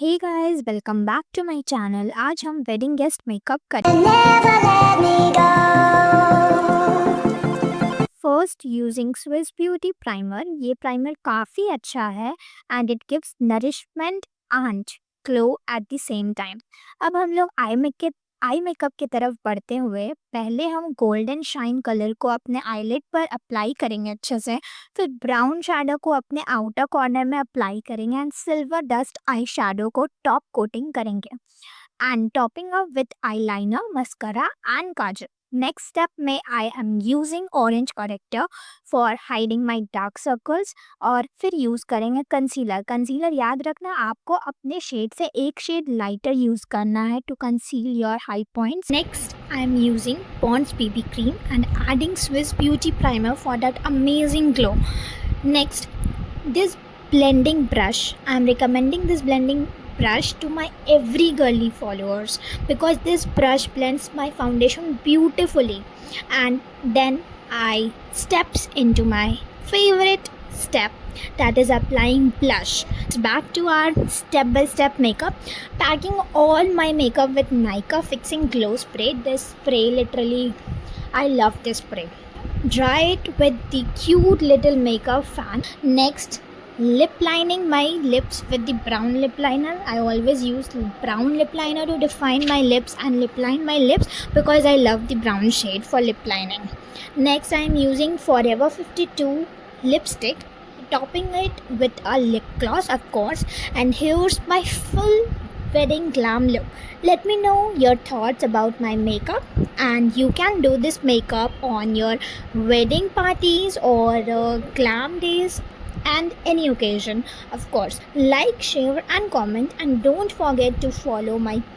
Hey guys, welcome back to my channel. आज हम wedding guest makeup Never करेंगे। let me go. First using Swiss Beauty primer. ये primer काफ़ी अच्छा है and it gives nourishment and glow at the same time. अब हम लोग आई मेकअप की तरफ बढ़ते हुए पहले हम गोल्डन शाइन कलर को अपने आईलिड पर अप्लाई करेंगे अच्छे से। फिर ब्राउन शैडो को अपने आउटर कॉर्नर में अप्लाई करेंगे and silver dust eye shadow को टॉप कोटिंग करेंगे and topping up with eyeliner, mascara and kajal. Next step में I am using orange corrector for hiding my dark circles और फिर use करेंगे concealer. Concealer याद रखना आपको अपने शेड से एक शेड लाइटर यूज़ करना है to conceal your high points. Next I am using Pond's BB cream and adding Swiss Beauty primer for that amazing glow. Next, this blending brush, I am recommending this blending brush to my every girly followers because this brush blends my foundation beautifully. And then I steps into my favorite step, that is applying blush. Back to our step by step makeup. Packing all my makeup with Nykaa fixing glow spray. This spray literally, I love this spray. Dry it with the cute little makeup fan. Next, lip lining my lips with the brown lip liner. I always use brown lip liner to define my lips and lip line my lips because I love the brown shade for lip lining. Next, I am using Forever 52 lipstick, topping it with a lip gloss, of course. And here's my full wedding glam look. Let me know your thoughts about my makeup, and you can do this makeup on your wedding parties or glam days and any occasion. Of course, like, share and comment, and don't forget to follow my page.